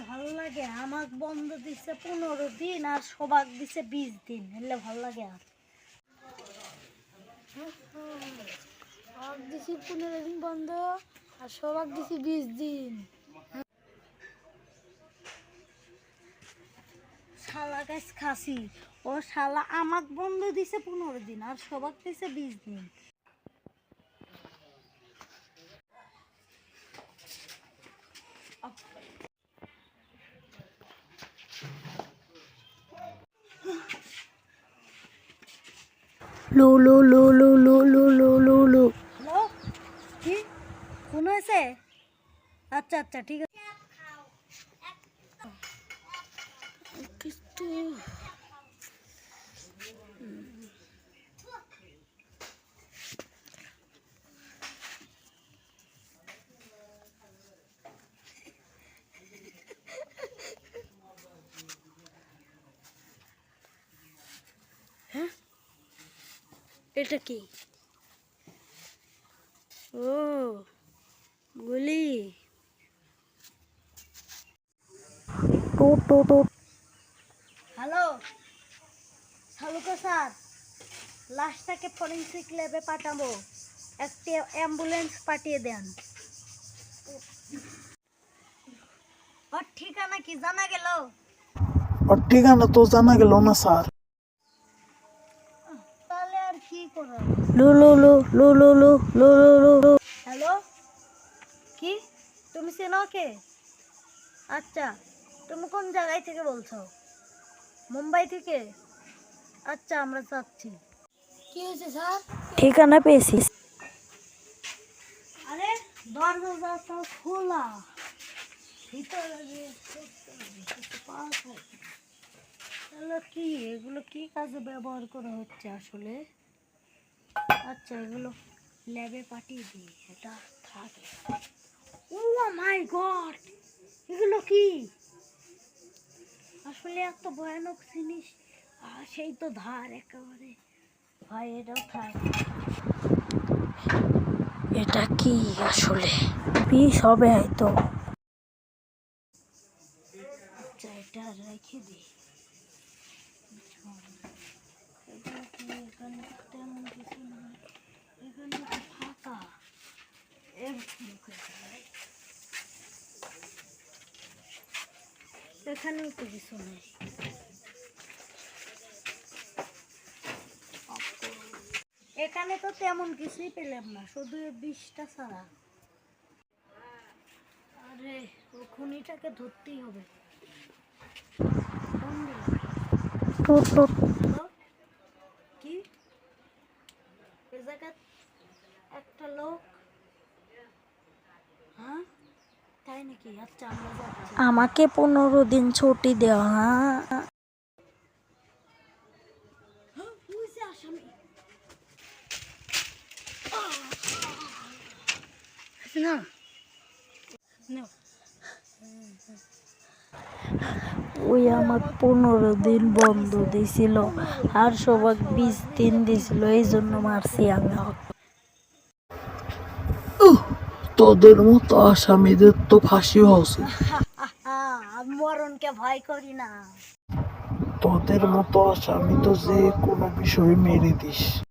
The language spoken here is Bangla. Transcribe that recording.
ভাল লাগে আমাকে বন্ধ দিছে 15 দিন আর সবাক দিছে 20 দিন এলে ভাল লাগে আর দিছি 15 দিন বন্ধ আর সবাক দিছি 20 দিন শালা গাছ খাসি ও শালা আমাকে বন্ধ দিছে 15 দিন আর সবাক দিছে 20 দিন লো লো লো লো লো লো লো লো লো হ্যালো কি ফোন হয়েছে আচ্ছা আচ্ছা ঠিক আছে হ্যাঁ এটা কি ও গুলি হ্যালো সালুকা স্যার লাশটাকে ফরেন্সিক ল্যাবে পাঠাবো একটি অ্যাম্বুলেন্স পাঠিয়ে দেন ওর ঠিকানা কি জানা গেল ওর ঠিকানা তো জানা গেল না স্যার তাহলে আর কি করা লো লো লো লো লো লো লো লো লো হ্যালো কি তুমি চেনো কে আচ্ছা তুমি কোন জায়গায় থেকে বলছো মুম্বাই থেকে আচ্ছা আমরা যাচ্ছি কি হয়েছে স্যার ঠিকানা পেয়েছি আরে দরজা তো খোলা ভিতরে কি এগুলো কি কাজে ব্যবহার করা হচ্ছে আসলে আচ্ছা এগুলো ল্যাবে পাঠিয়ে দিই এটা থাকে ও মাই গড এগুলো কি আসলে এত ভয়ানক জিনিস আর সেই তো ধার একেবারে ভাই এটাও থাক এটা কি আসলে বিষ হবে হয়তো আচ্ছা এটা রেখে দিই এখানে তেমন কিছু না এখানে ফাঁকা এখানেও তো কিছু নেই এখানে তো তেমন কিছুই পেলাম না শুধু বিষটা ছাড়া আরে ও খুনিটাকে ধরতেই হবে কি এ জায়গা একটা লোক হ্যাঁ তাই নাকি আচ্ছা আমরা যাচ্ছি আমাকে 15 দিন ছুটি দেওয়া না ওই আমার 15 দিন বন্ধ দিছিল আর সবাই 20 দিন দিছিল এই জন্য মারছি আমি তোদের মতো আসামিদের তো ফাঁসি হওয়া উচিত আমি মরণকে ভয় করি না তোদের মতো আসামি তো যে কোনো বিষয়ে মেরে দিস